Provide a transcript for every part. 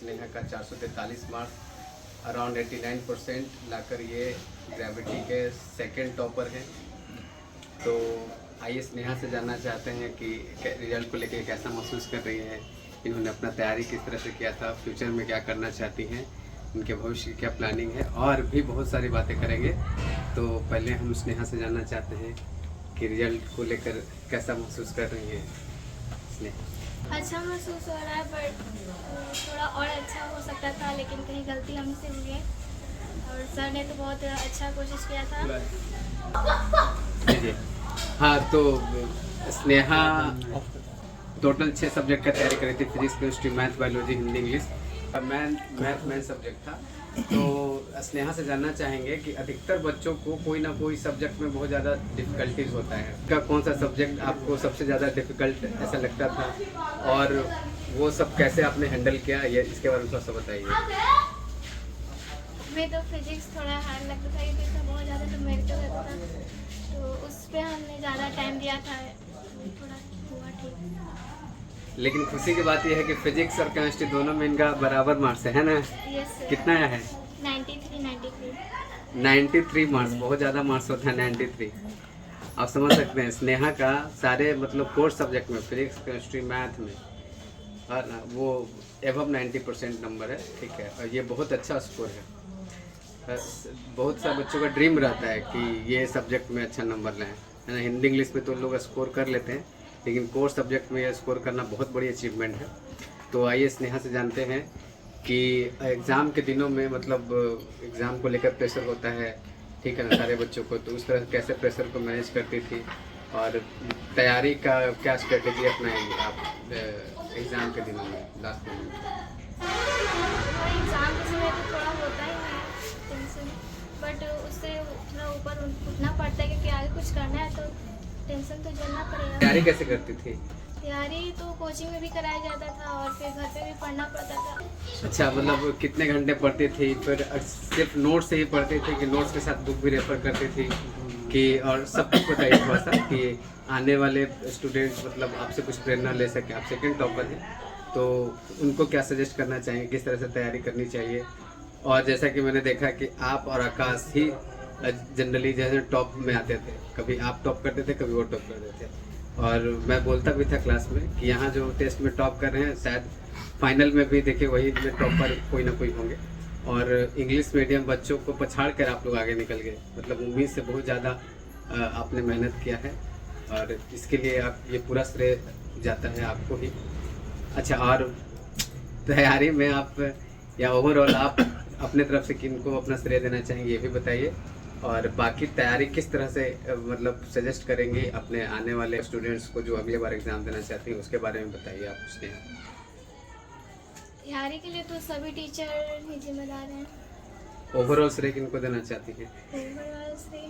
स्नेहा का 443 marks around 89% लाकर ये gravity के सेकंड टॉपर हैं। तो आइए स्नेहा से जानना चाहते हैं कि रिजल्ट को लेकर कैसा महसूस कर रही हैं, इन्होंने अपना तैयारी किस तरह से किया था, फ्यूचर में क्या करना चाहती हैं, उनके भविष्य की क्या प्लानिंग है, और भी बहुत सारी बातें करेंगे। तो पहले हम स्नेहा से जानना चाहते हैं कि रिजल्ट को लेकर कैसा महसूस कर रही हैं स्नेहा। अच्छा महसूस हो रहा है, पर थोड़ा और अच्छा हो सकता था, लेकिन कहीं गलती हमसे हुई है। और सर ने तो बहुत अच्छा कोशिश किया था। जी हाँ, तो स्नेहा टोटल 6 सब्जेक्ट का तैयारी करी थी, physics, chemistry, math, biology, Hindi, English. Math main subject था। तो स्नेहा से जानना चाहेंगे कि अधिकतर बच्चों को कोई ना कोई सब्जेक्ट में बहुत ज़्यादा डिफ़िकल्टीज होता है, का कौन सा सब्जेक्ट आपको सबसे ज़्यादा डिफ़िकल्ट ऐसा लगता था, और वो सब कैसे आपने हैंडल किया, ये इसके बारे में थोड़ा सा बताइए। मैं तो फिजिक्स थोड़ा हार्ड लगता था, क्योंकि इसमें बहुत ज़्यादा न्यूमेरिकल रहता था, तो उस पर हमने ज़्यादा टाइम दिया था, थोड़ा हुआ ठीक। लेकिन खुशी की बात यह है कि फिजिक्स और केमिस्ट्री दोनों में इनका बराबर मार्क्स है ना। Yes sir. कितना आया है? 93 मार्क्स, बहुत ज़्यादा मार्क्स होता है 93। आप समझ सकते हैं स्नेहा का सारे मतलब कोर्स सब्जेक्ट में, फिजिक्स, केमिस्ट्री, मैथ में वो एबव 90% नंबर है, ठीक है। और ये बहुत अच्छा स्कोर है। बहुत सा बच्चों का ड्रीम रहता है कि ये सब्जेक्ट में अच्छा नंबर लाएं, है ना। हिंदी इंग्लिश में तो लोग स्कोर कर लेते हैं, लेकिन कोर्स सब्जेक्ट में ये स्कोर करना बहुत बड़ी अचीवमेंट है। तो आइए स्नेहा से जानते हैं कि एग्ज़ाम के दिनों में मतलब एग्ज़ाम को लेकर प्रेशर होता है, ठीक है ना, सारे बच्चों को। तो उस तरह कैसे प्रेशर को मैनेज करती थी, और तैयारी का क्या स्ट्रेटेजी अपनाएंगे आप एग्ज़ाम के दिनों में, लास्ट में? एग्ज़ाम के समय तो थोड़ा होता ही है टेंशन, बट उससे थोड़ा ऊपर उठना पड़ता है, क्योंकि आगे कुछ करना है तो टेंशन तो झेलना पड़ेगा। तैयारी कैसे करती थी? तैयारी तो कोचिंग में भी कराया जाता था, और फिर घर पे भी पढ़ना पड़ता था। अच्छा, मतलब कितने घंटे पढ़ती थी? फिर सिर्फ नोट्स से ही पढ़ती थी कि नोट्स के साथ बुक भी रेफर करती थी कि, और सब कुछ बताइए थोड़ा सा कि आने वाले स्टूडेंट्स मतलब आपसे कुछ प्रेरणा ले सकें। आप सेकंड टॉपर हैं, तो उनको क्या सजेस्ट करना चाहेंगे, किस तरह से तैयारी करनी चाहिए? और जैसा कि मैंने देखा कि आप और आकाश ही जनरली जैसे टॉप में आते थे, कभी आप टॉप करते थे, कभी वो टॉप करते थे। और मैं बोलता भी था क्लास में कि यहाँ जो टेस्ट में टॉप कर रहे हैं, शायद फाइनल में भी देखिए वही में टॉपर कोई ना कोई होंगे। और इंग्लिश मीडियम बच्चों को पछाड़ कर आप लोग आगे निकल गए, मतलब उम्मीद से बहुत ज़्यादा आपने मेहनत किया है, और इसके लिए आप ये पूरा श्रेय जाता है आपको ही। अच्छा, और तैयारी में आप या ओवरऑल आप अपने तरफ से किनको अपना श्रेय देना चाहेंगे, ये भी बताइए। और बाकी तैयारी किस तरह से मतलब सजेस्ट करेंगे अपने आने वाले स्टूडेंट्स को जो अगले बार एग्ज़ाम देना चाहते हैं, उसके बारे में बताइए आप उसने। तैयारी के लिए तो सभी टीचर ही जिम्मेदार हैं। ओवरऑल श्रेय किनको देना चाहती है? ओवरऑल से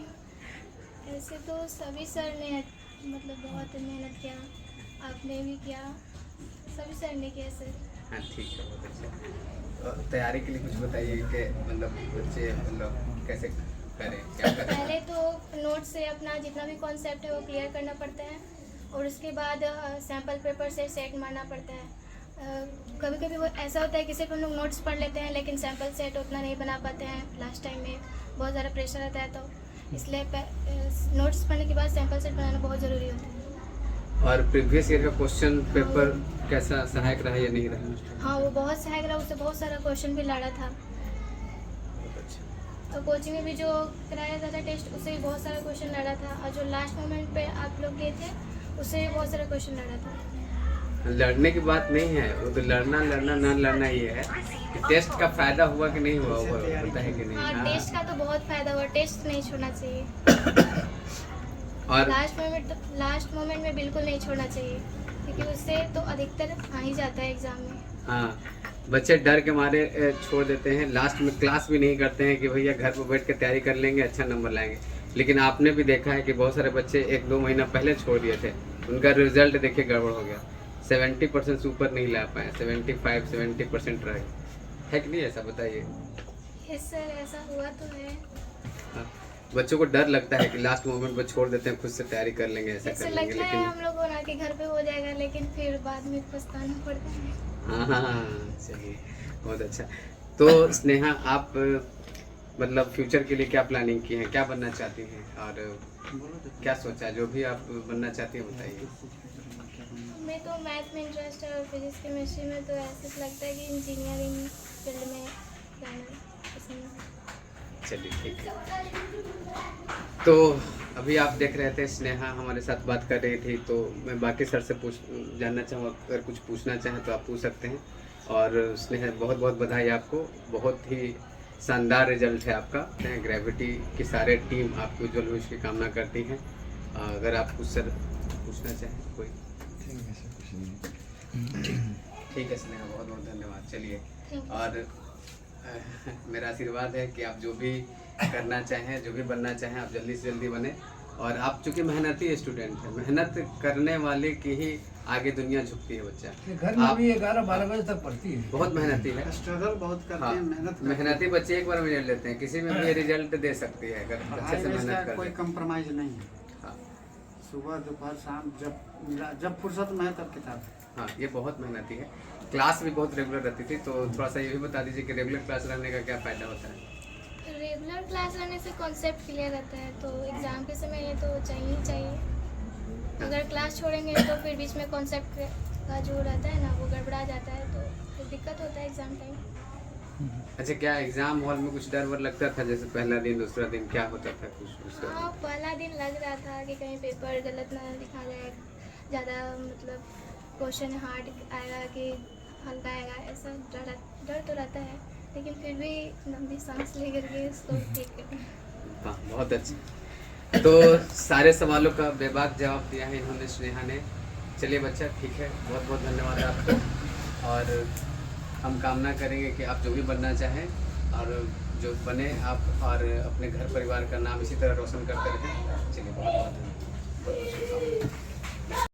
ऐसे तो सभी सर ने मतलब बहुत मेहनत किया, आपने भी किया, सभी सर ने किया सर। हाँ ठीक है, बहुत अच्छा। तैयारी के लिए कुछ बताइए कि मतलब बच्चे मतलब कैसे करें, क्या करें? पहले तो नोट से अपना जितना भी कॉन्सेप्ट है वो क्लियर करना पड़ता है, और उसके बाद सैम्पल पेपर से सेट मारना पड़ता है। कभी कभी वो ऐसा होता है कि सिर्फ हम लोग नोट्स पढ़ लेते हैं, लेकिन सैम्पल सेट उतना नहीं बना पाते हैं। लास्ट टाइम में बहुत ज़्यादा प्रेशर रहता है, तो इसलिए नोट्स पढ़ने के बाद सैम्पल सेट बनाना बहुत ज़रूरी होता है। और प्रीवियस ईयर का क्वेश्चन पेपर कैसा सहायक रहा या नहीं रहा? हाँ, वो बहुत सहायक रहा, उससे बहुत सारा क्वेश्चन भी लड़ा था। तो कोचिंग में भी जो कराया जाता था टेस्ट, उससे भी बहुत सारा क्वेश्चन लड़ा था, और जो लास्ट मोमेंट पे आप लोग गए थे उससे भी बहुत सारा क्वेश्चन लड़ा था। लड़ने की बात नहीं है, वो तो लड़ना ना लड़ना ये है कि टेस्ट का फायदा हुआ कि नहीं हुआ, वो होता है कि नहीं। हाँ, टेस्ट का तो बहुत फायदा हुआ, टेस्ट नहीं छोड़ना चाहिए। और लास्ट मोमेंट में बिल्कुल नहीं छोड़ना चाहिए, क्योंकि उससे तो अधिकतर आ ही जाता है एग्जाम में। हाँ, बच्चे डर के मारे छोड़ देते हैं, लास्ट में क्लास भी नहीं करते हैं कि भैया घर पर बैठ के तैयारी कर लेंगे, अच्छा नंबर लाएंगे। लेकिन आपने भी देखा है कि बहुत सारे बच्चे 1-2 महीना पहले छोड़ दिए थे, उनका रिजल्ट देखिए गड़बड़ हो गया, 70% से ऊपर नहीं ला पाए, 75-70% रहे, है कि नहीं? ऐसा बताइए। यस सर, ऐसा हुआ तो है। हाँ, बच्चों को डर लगता है कि लास्ट मोमेंट पर छोड़ देते हैं, खुद से तैयारी कर लेंगे, ऐसा ऐसा कर लेंगे, लगता है लेकिन हम लोग को ना कि घर पे हो जाएगा, लेकिन फिर बाद में पछताना पड़ता है। हाँ हाँ हाँ, चलिए। बहुत अच्छा। तो स्नेहा, आप मतलब फ्यूचर के लिए क्या प्लानिंग की है, क्या बनना चाहती हैं और क्या सोचा है? जो भी आप बनना चाहती हैं बताइए। मैं तो मैथ में इंटरेस्ट है और फिजिक्स केमिस्ट्री में, तो ऐसे तो लगता है कि इंजीनियरिंग फील्ड में जाना पसंद है। चलिए ठीक है। तो अभी आप देख रहे थे स्नेहा हमारे साथ बात कर रही थी, तो मैं बाकी सर से जानना चाहूँगा, अगर कुछ पूछना चाहें तो आप पूछ सकते हैं। और स्नेहा, बहुत बहुत बधाई आपको, बहुत ही शानदार रिजल्ट है आपका। ग्रेविटी की सारे टीम आपकी उज्जवल भविष्य की कामना करती हैं। अगर आप कुछ सर पूछना चाहें कोई। ठीक है स्नेहा, बहुत बहुत धन्यवाद। चलिए, और मेरा आशीर्वाद है कि आप जो भी करना चाहें, जो भी बनना चाहें, आप जल्दी से जल्दी बने। और आप चूंकि मेहनती स्टूडेंट हैं, मेहनत करने वाले की ही आगे दुनिया झुकती है बच्चा। घर में आप भी 11-12 बजे तक पढ़ती है। बहुत मेहनती है, स्ट्रगल बहुत करते हाँ, हैं, मेहनत करते हैं। मेहनती बच्चे एक बार में रिजल्ट लेते हैं, किसी में भी रिजल्ट दे सकती है अगर अच्छे पढ़ाई से में मेहनत इसका कर कोई ले। कंप्रोमाइज नहीं है। हाँ सुबह दोपहर शाम जब फुर्सत में है तब किताब। हाँ, ये बहुत मेहनती है। क्लास भी बहुत रेगुलर रहती थी, तो थोड़ा सा ये भी बता दीजिए कि रेगुलर क्लास रहने का क्या फ़ायदा होता है? रेगुलर क्लास रहने से कॉन्सेप्ट क्लियर रहता है, तो एग्ज़ाम के समय ये तो चाहिए ही चाहिए। अगर क्लास छोड़ेंगे तो फिर बीच में कॉन्सेप्ट का जो रहता है ना, वो गड़बड़ा जाता है, तो फिर दिक्कत होता है एग्ज़ाम टाइम। अच्छा, क्या एग्जाम हॉल में कुछ डर वर लगता था? जैसे पहला दिन दूसरा दिन क्या होता था कुछ उसका? हाँ, पहला दिन लग रहा था कि कहीं पेपर गलत ना लिखा जाए, ज़्यादा मतलब क्वेश्चन हार्ड आएगा कि हल्का आएगा, ऐसा डर तो रहता है, लेकिन फिर भी लंबी सांस ले करके इसको ठीक करें। हाँ, बहुत अच्छा। तो सारे सवालों का बेबाक जवाब दिया है इन्होंने, स्नेहा ने। चलिए बच्चा, ठीक है, बहुत बहुत धन्यवाद आपको। और हम कामना करेंगे कि आप जो भी बनना चाहें और जो बने आप, और अपने घर परिवार का नाम इसी तरह रोशन करते रहें। चलिए, बहुत